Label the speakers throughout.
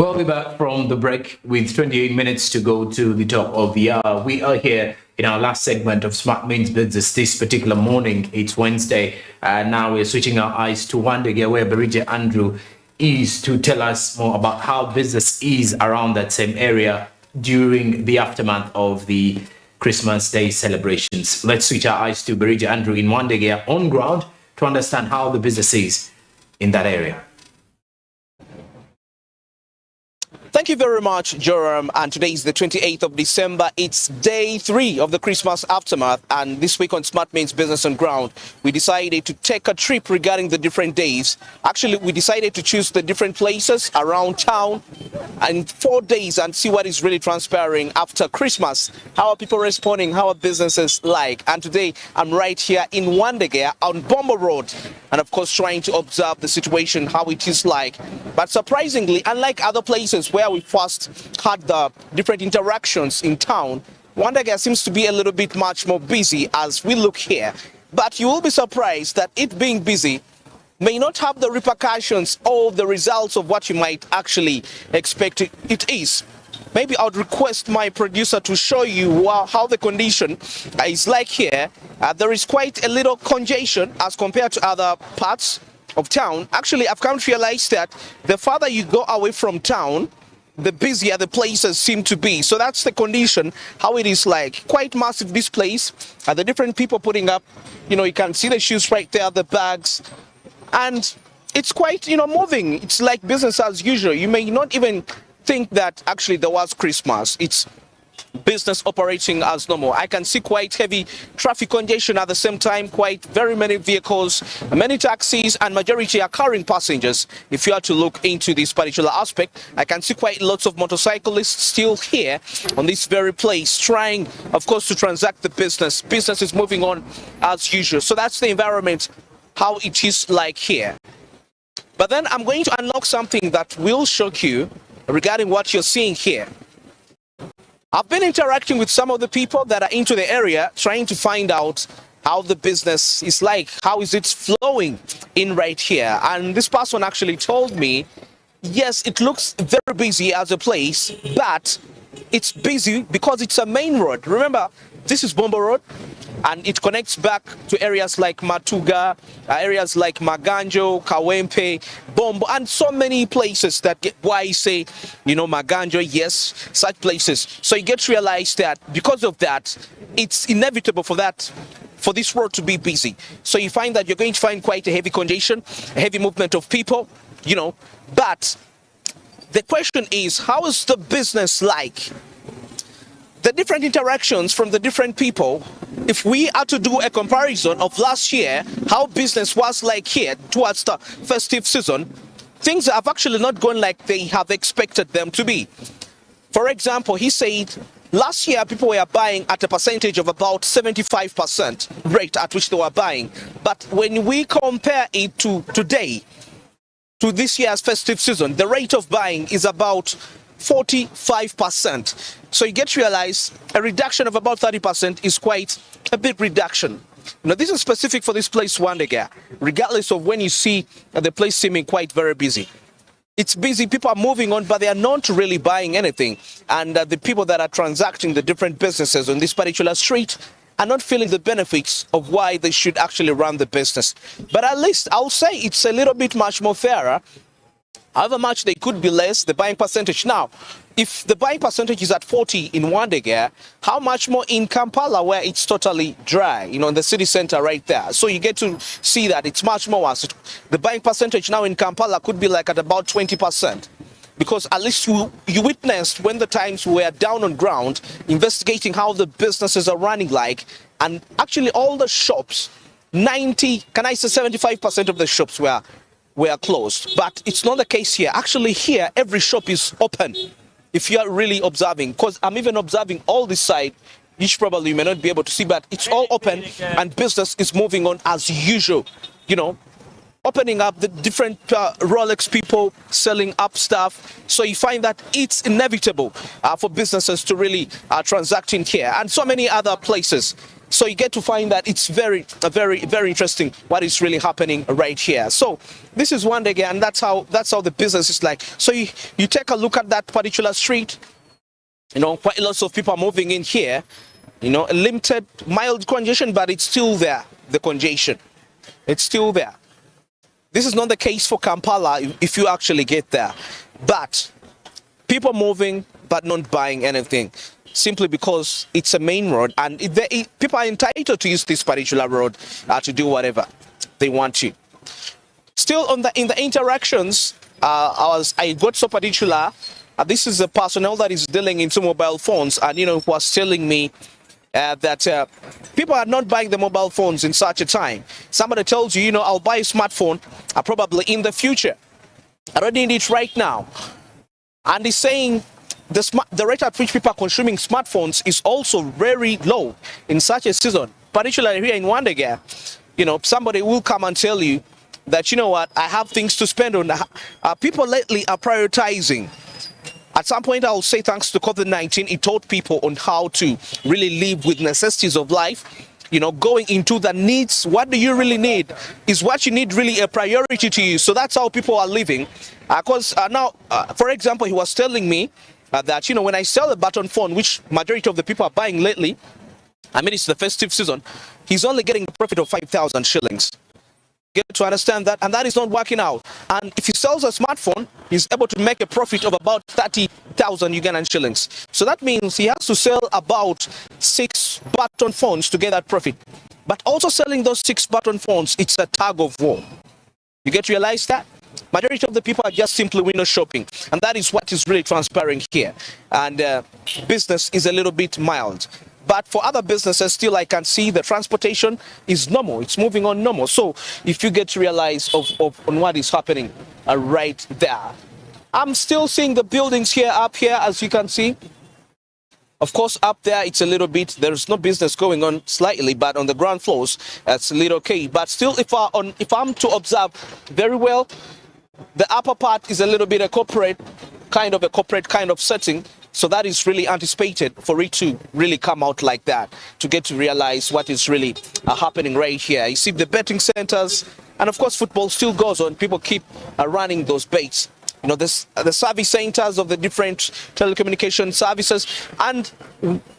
Speaker 1: We'll be back from the break with 28 minutes to go to the top of the hour. We are here in our last segment of Smart Means Business this particular morning. It's Wednesday. Now we're switching our eyes to Wandegeya, where Berija Andrew is to tell us more about how business is around that same area during the aftermath of the Christmas Day celebrations. Let's switch our eyes to Berija Andrew in Wandegeya on ground to understand how the business is in that area.
Speaker 2: Thank you very much, Joram. And today is the 28th of December. It's day 3 of the Christmas aftermath. And this week on Smart Means Business on Ground, we decided to take a trip regarding the different days. Actually, we decided to choose the different places around town in 4 days and see what is really transpiring after Christmas. How are people responding? How are businesses like? And today, I'm right here in Wandegeya on Bombo Road. And of course, trying to observe the situation, how it is like. But surprisingly, unlike other places where we first had the different interactions in town, Wandegeya seems to be a little bit much more busy as we look here. But you will be surprised that it being busy may not have the repercussions or the results of what you might actually expect it is. Maybe I would request my producer to show you how the condition is like here. There is quite a little congestion as compared to other parts of town. Actually, I've come to realize that the farther you go away from town, the busier the places seem to be. So that's the condition, how it is like. Quite massive displays. The different people putting up, you can see the shoes right there, the bags. And it's quite, moving. It's like business as usual. You may not even think that actually there was Christmas. It's business operating as normal. I can see quite heavy traffic congestion at the same time, quite very many vehicles, many taxis, and majority are carrying passengers. If you are to look into this particular aspect, I can see quite lots of motorcyclists still here on this very place, trying, of course, to transact the business. Business is moving on as usual. So that's the environment, how it is like here. But then I'm going to unlock something that will shock you regarding what you're seeing here. I've been interacting with some of the people that are into the area, trying to find out how the business is like, how is it flowing in right here. And this person actually told me, yes, it looks very busy as a place, but it's busy because it's a main road. Remember, this is Bombo Road, and it connects back to areas like Matuga, areas like Maganjo, Kawempe, Bombo, and so many places that get why I say, Maganjo, yes, such places. So you get to realize that because of that, it's inevitable for this road to be busy. So you find that you're going to find quite a heavy congestion, a heavy movement of people, but the question is, how is the business like? The different interactions from the different people, if we are to do a comparison of last year, how business was like here towards the festive season, things have actually not gone like they have expected them to be. For example, he said last year people were buying at a percentage of about 75% rate at which they were buying. But when we compare it to today, to this year's festive season, the rate of buying is about 45%. So you get to realize a reduction of about 30% is quite a big reduction. This is specific for this place, Wandegeya, regardless of when you see the place seeming quite very busy. It's busy, people are moving on, but they are not really buying anything. And the people that are transacting the different businesses on this particular street are not feeling the benefits of why they should actually run the business. But at least I'll say it's a little bit much more fairer. However much they could be less, the buying percentage. Now, if the buying percentage is at 40 in Wandegeya, how much more in Kampala where it's totally dry, in the city center right there. So you get to see that it's much more worse. The buying percentage now in Kampala could be like at about 20%. Because at least you witnessed when the times were down on ground, investigating how the businesses are running like, and actually all the shops, 75% of the shops were closed. But it's not the case here. Actually here, every shop is open, if you are really observing, because I'm even observing all this side, which probably you may not be able to see, but it's all open and business is moving on as usual, opening up the different Rolex people selling up stuff. So you find that it's inevitable for businesses to really transact in here and so many other places. So you get to find that it's very interesting what is really happening right here. So this is Wandegeya, and that's how the business is like. So you take a look at that particular street. Quite lots of people are moving in here. A limited, mild congestion, but it's still there. The congestion, it's still there. This is not the case for Kampala if you actually get there. But people moving but not buying anything, simply because it's a main road, and people are entitled to use this particular road to do whatever they want to. Still in the interactions, I got so particular. This is a personnel that is dealing into mobile phones, and who was telling me that people are not buying the mobile phones in such a time. Somebody tells you, I'll buy a smartphone probably in the future. I don't need it right now. And he's saying the rate at which people are consuming smartphones is also very low in such a season, particularly here in Wandegeya. Somebody will come and tell you that, I have things to spend on. People lately are prioritizing. At some point, I'll say thanks to COVID-19, it taught people on how to really live with necessities of life. Going into the needs. What do you really need? Is what you need really a priority to you? So that's how people are living. Because now, for example, he was telling me that, when I sell a button phone, which majority of the people are buying lately, it's the festive season, he's only getting a profit of 5,000 shillings. Get to understand that, and that is not working out. And if he sells a smartphone, he's able to make a profit of about 30,000 Ugandan shillings. So that means he has to sell about 6 button phones to get that profit. But also selling those 6 button phones, it's a tug of war. You get to realize that? Majority of the people are just simply window shopping, and that is what is really transpiring here. And business is a little bit mild. But for other businesses, still I can see the transportation is normal. It's moving on normal. So if you get to realize on what is happening right there. I'm still seeing the buildings up here, as you can see. Of course, up there, it's a little bit, there's no business going on slightly, but on the ground floors, it's a little okay. But still, if I'm to observe very well, the upper part is a little bit a corporate kind of setting. So that is really anticipated for it to really come out like that, to get to realize what is really happening right here. You see the betting centers, and of course football still goes on. People keep running those baits. The service centers of the different telecommunication services, and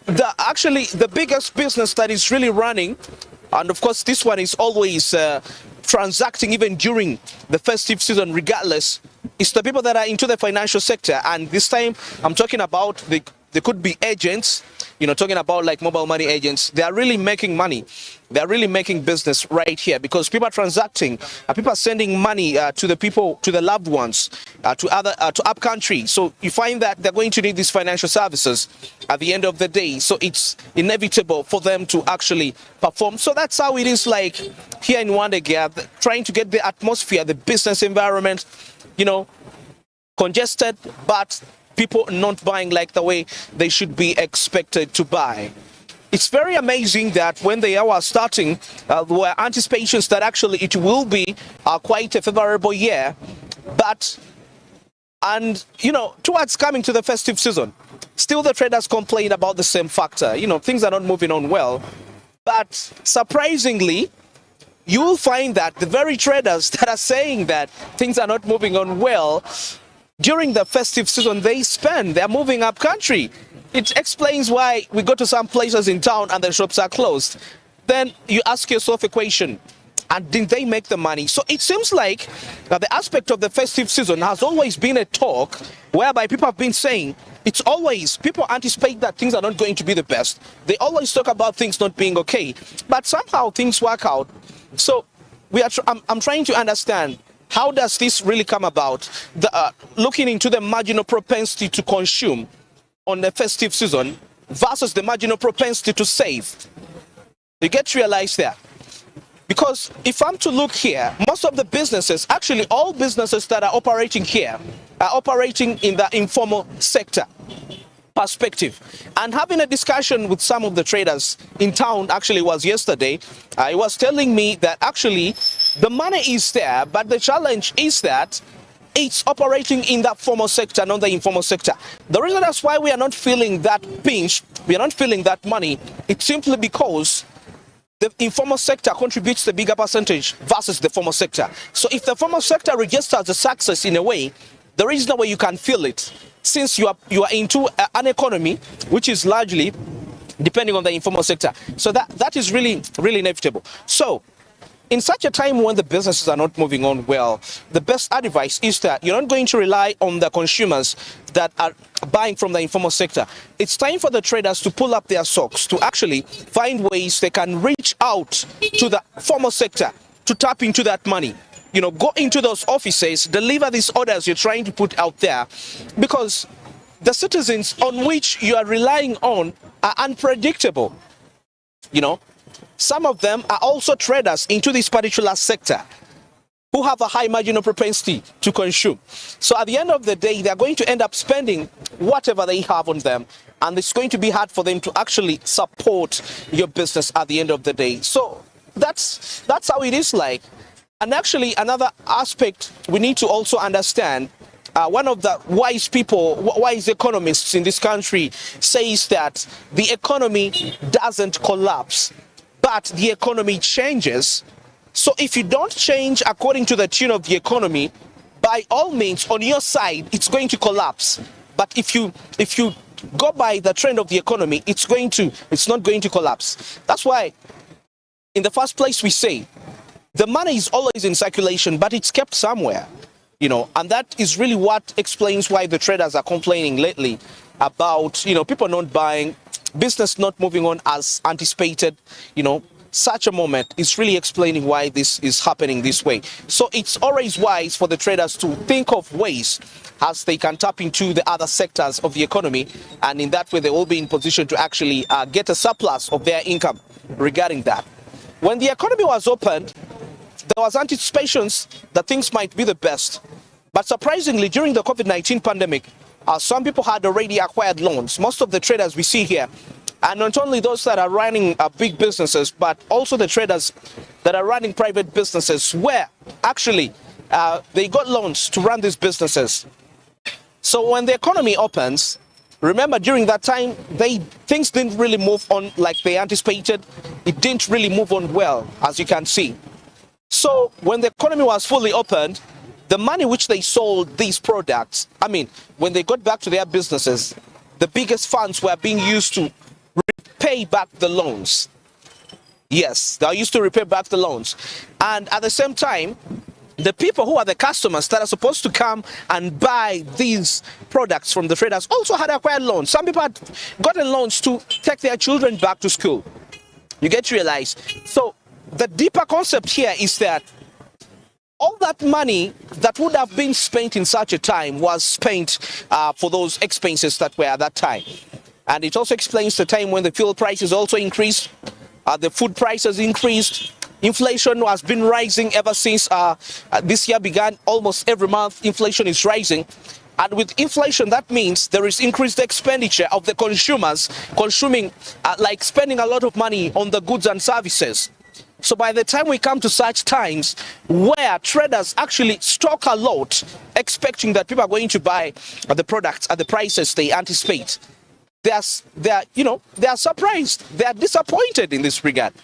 Speaker 2: the biggest business that is really running, and of course this one is always transacting even during the festive season regardless, it's the people that are into the financial sector. And this time I'm talking about they could be agents, talking about like mobile money agents. They are really making money. They are really making business right here, because people are transacting, people are sending money to the people, to the loved ones, to up country. So you find that they're going to need these financial services at the end of the day. So it's inevitable for them to actually perform. So that's how it is like here in Wandegeya, trying to get the atmosphere, the business environment, congested, but people not buying like the way they should be expected to buy. It's very amazing that when they are starting, there were anticipations that actually it will be quite a favorable year. Towards coming to the festive season, still the traders complain about the same factor. Things are not moving on well. But surprisingly, you will find that the very traders that are saying that things are not moving on well, during the festive season, they're moving up country. It explains why we go to some places in town and the shops are closed. Then you ask yourself a question, and did they make the money? So it seems like the aspect of the festive season has always been a talk whereby people have been saying it's always, people anticipate that things are not going to be the best. They always talk about things not being okay, but somehow things work out. So I'm trying to understand, how does this really come about? Looking into the marginal propensity to consume on the festive season versus the marginal propensity to save. You get to realize that. Because if I'm to look here, most of the businesses, actually all businesses that are operating here, are operating in the informal sector perspective. And having a discussion with some of the traders in town, actually was yesterday, he was telling me that actually the money is there, but the challenge is that it's operating in that formal sector, not the informal sector. The reason that's why we are not feeling that pinch, we are not feeling that money, it's simply because the informal sector contributes the bigger percentage versus the formal sector. So if the formal sector registers a success in a way, there is no way you can feel it, since you are into an economy which is largely depending on the informal sector. So that is really inevitable. So in such a time when the businesses are not moving on well, the best advice is that you're not going to rely on the consumers that are buying from the informal sector. It's time for the traders to pull up their socks, to actually find ways they can reach out to the formal sector to tap into that money. You know, go into those offices, deliver these orders you're trying to put out there, because the citizens on which you are relying on are unpredictable. You know, some of them are also traders into this particular sector who have a high marginal propensity to consume. So at the end of the day, they're going to end up spending whatever they have on them, and it's going to be hard for them to actually support your business at the end of the day. So that's how it is like. And actually, another aspect we need to also understand, one of the wise economists in this country says that the economy doesn't collapse, but the economy changes. So if you don't change according to the tune of the economy, by all means, on your side, it's going to collapse. But if you go by the trend of the economy, it's not going to collapse. That's why, in the first place, we say the money is always in circulation, but it's kept somewhere. You know, and that is really what explains why the traders are complaining lately about, you know, people not buying, business not moving on as anticipated. You know, such a moment is really explaining why this is happening this way. So it's always wise for the traders to think of ways as they can tap into the other sectors of the economy, and in that way they will be in position to actually get a surplus of their income regarding that. When the economy was opened, there was anticipations that things might be the best. But surprisingly, during the COVID-19 pandemic, some people had already acquired loans. Most of the traders we see here, and not only those that are running big businesses, but also the traders that are running private businesses, where actually they got loans to run these businesses. So when the economy opens, remember during that time, things didn't really move on like they anticipated. It didn't really move on well, as you can see. So when the economy was fully opened, the money which they sold these products, I mean, when they got back to their businesses, the biggest funds were being used to repay back the loans. Yes, they are used to repay back the loans. And at the same time, the people who are the customers that are supposed to come and buy these products from the traders also had acquired loans. Some people had gotten loans to take their children back to school. You get to realize. So the deeper concept here is that all that money that would have been spent in such a time was spent for those expenses that were at that time. And it also explains the time when the fuel prices also increased, the food prices increased, inflation has been rising ever since this year began. Almost every month inflation is rising. And with inflation, that means there is increased expenditure of the consumers consuming, like spending a lot of money on the goods and services. So by the time we come to such times where traders actually stock a lot, expecting that people are going to buy the products at the prices they anticipate, they are surprised, they are disappointed in this regard.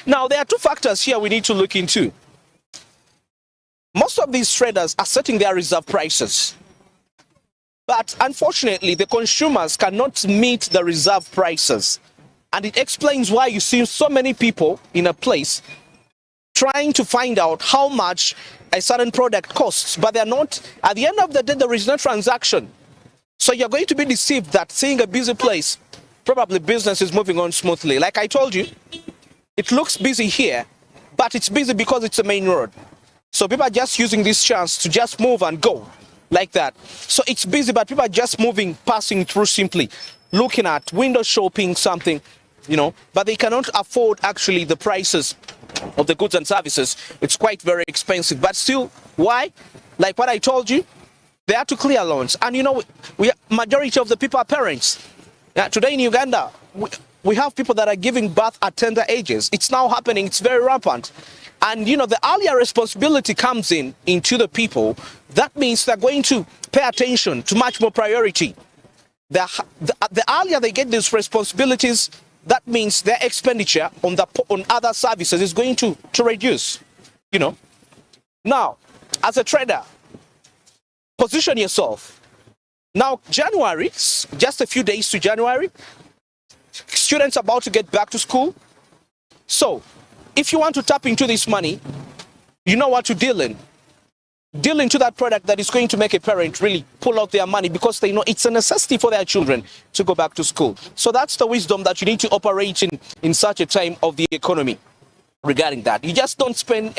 Speaker 2: Now, there are two factors here we need to look into. Most of these traders are setting their reserve prices, but unfortunately, the consumers cannot meet the reserve prices. And it explains why you see so many people in a place trying to find out how much a certain product costs, but they're not, at the end of the day, there is no transaction. So you're going to be deceived that seeing a busy place, probably business is moving on smoothly. Like I told you, it looks busy here, but it's busy because it's a main road. So people are just using this chance to just move and go like that. So it's busy, but people are just moving, passing through simply, looking at window shopping, something, you know, but they cannot afford actually the prices of the goods and services. It's quite very expensive, but still, why? Like what I told you, they have to clear loans. And you know, majority of the people are parents. Today in Uganda, we have people that are giving birth at tender ages. It's now happening. It's very rampant. And you know, the earlier responsibility comes into the people, that means they're going to pay attention to much more priority. The earlier they get these responsibilities, that means their expenditure on other services is going to reduce. Now, as a trader, position yourself. Now, January, just a few days to January, students are about to get back to school. So, if you want to tap into this money, you know what to deal in. Deal into that product that is going to make a parent really pull out their money because they know it's a necessity for their children to go back to school. So that's the wisdom that you need to operate in such a time of the economy regarding that. You just don't spend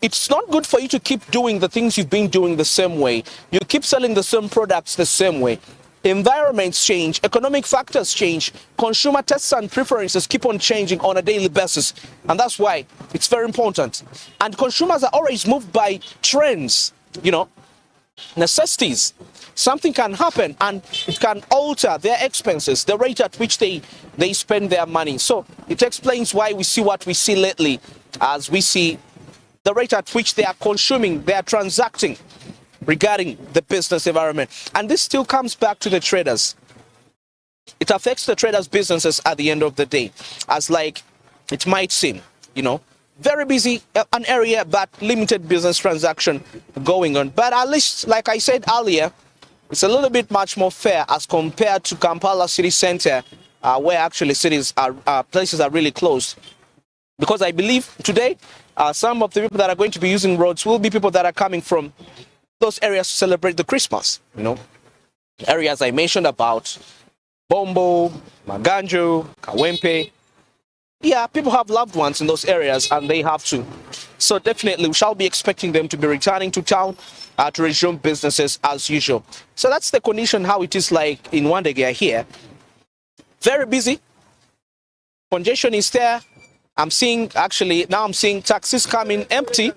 Speaker 2: it's not good for you to keep doing the things you've been doing the same way. You keep selling the same products the same way. Environments change, economic factors change, consumer tastes and preferences keep on changing on a daily basis. And that's why it's very important. And consumers are always moved by trends, necessities. Something can happen and it can alter their expenses, the rate at which they spend their money. So it explains why we see what we see lately, as we see the rate at which they are consuming, they are transacting regarding the business environment. And this still comes back to the traders. It affects the traders' businesses at the end of the day, as it might seem, very busy an area, but limited business transaction going on. But at least, like I said earlier, it's a little bit much more fair as compared to Kampala city center, where actually places are really closed. Because I believe today, some of the people that are going to be using roads will be people that are coming from those areas to celebrate the Christmas, areas I mentioned about, Bombo, Maganjo, Kawempe. Yeah, people have loved ones in those areas and they have to. So definitely we shall be expecting them to be returning to town to resume businesses as usual. So that's the condition, how it is like in Wandegeya here. Very busy. Congestion is there. I'm seeing taxis coming empty,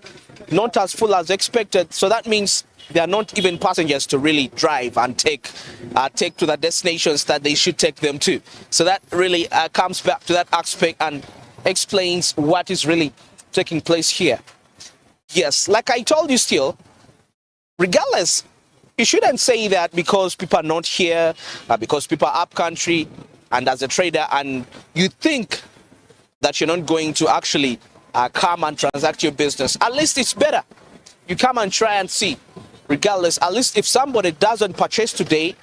Speaker 2: not as full as expected. So that means there are not even passengers to really drive and take to the destinations that they should take them to. So that really comes back to that aspect and explains what is really taking place here. Yes, like I told you still, regardless, you shouldn't say that because people are not here, because people are up country and as a trader and you think that you're not going to actually come and transact your business. At least it's better. You come and try and see. Regardless, at least if somebody doesn't purchase today,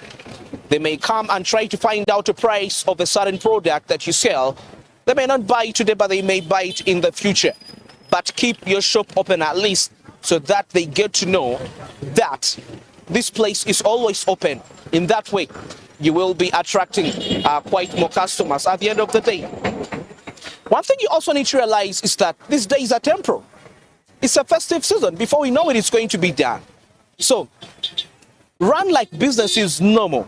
Speaker 2: they may come and try to find out the price of a certain product that you sell. They may not buy it today, but they may buy it in the future. But keep your shop open at least so that they get to know that this place is always open. In that way, you will be attracting quite more customers at the end of the day. One thing you also need to realize is that these days are temporal. It's a festive season. Before we know it, it's going to be done. So, run like business is normal.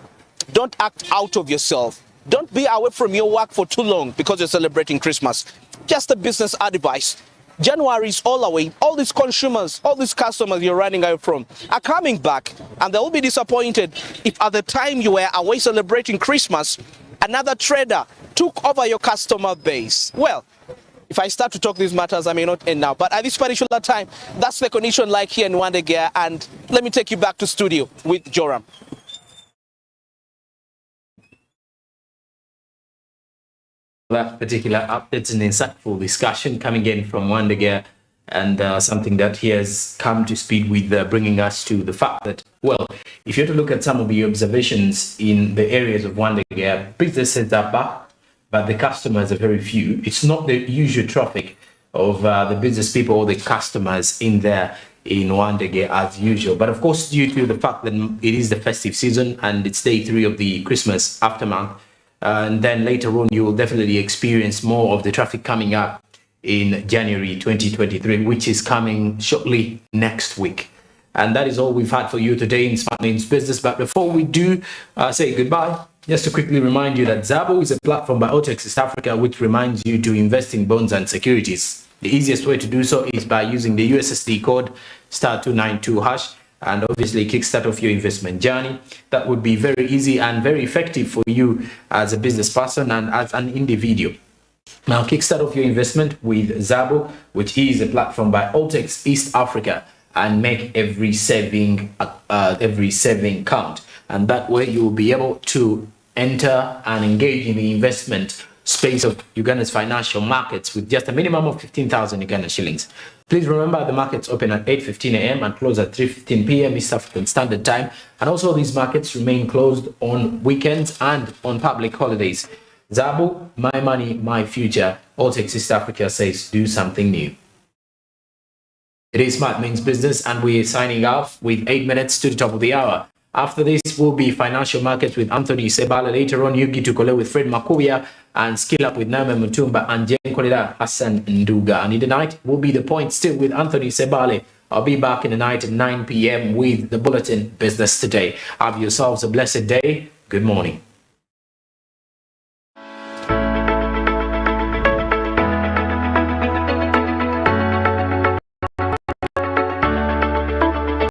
Speaker 2: Don't act out of yourself. Don't be away from your work for too long because you're celebrating Christmas. Just a business advice. January is all away. All these consumers, all these customers you're running away from are coming back, and they will be disappointed if at the time you were away celebrating Christmas, another trader took over your customer base. Well, if I start to talk these matters, I may not end now. But at this particular time, that's the condition like here in Wandegeya. And let me take you back to studio with Joram.
Speaker 1: That particular updates and insightful discussion coming in from Wandegeya, and something that he has come to speed with, bringing us to the fact that, well, if you're to look at some of the observations in the areas of Wandegeya, businesses are back, but the customers are very few. It's not the usual traffic of the business people or the customers in there in Wandegeya as usual. But of course, due to the fact that it is the festive season and it's day 3 of the Christmas aftermath, and then later on, you will definitely experience more of the traffic coming up in January 2023, which is coming shortly next week. And that is all we've had for you today in Smart Means Business. But before we do say goodbye, just to quickly remind you that Zabo is a platform by Otex East Africa, which reminds you to invest in bonds and securities. The easiest way to do so is by using the USSD code *292#. And obviously kickstart off your investment journey. That would be very easy and very effective for you as a business person and as an individual. Now kickstart off your investment with Zabo, which is a platform by Otex East Africa, and make every saving count. And that way you will be able to enter and engage in the investment space of Uganda's financial markets with just a minimum of 15,000 Ugandan shillings. Please remember the markets open at 8:15 a.m. and close at 3:15 p.m. East African Standard Time. And also these markets remain closed on weekends and on public holidays. Zabu, my money, my future. Alltech East Africa says do something new. It is Smart Means Business, and we're signing off with 8 minutes to the top of the hour. After this will be Financial Markets with Anthony Sebala. Later on, Yugi Tukole with Fred Makuya, and Skill Up with Naime Mutumba and Jen Kolida Hassan Nduga. And in the night will be The Point still with Anthony Sebale. I'll be back in the night at 9 p.m. with the Bulletin Business Today. Have yourselves a blessed day. Good morning.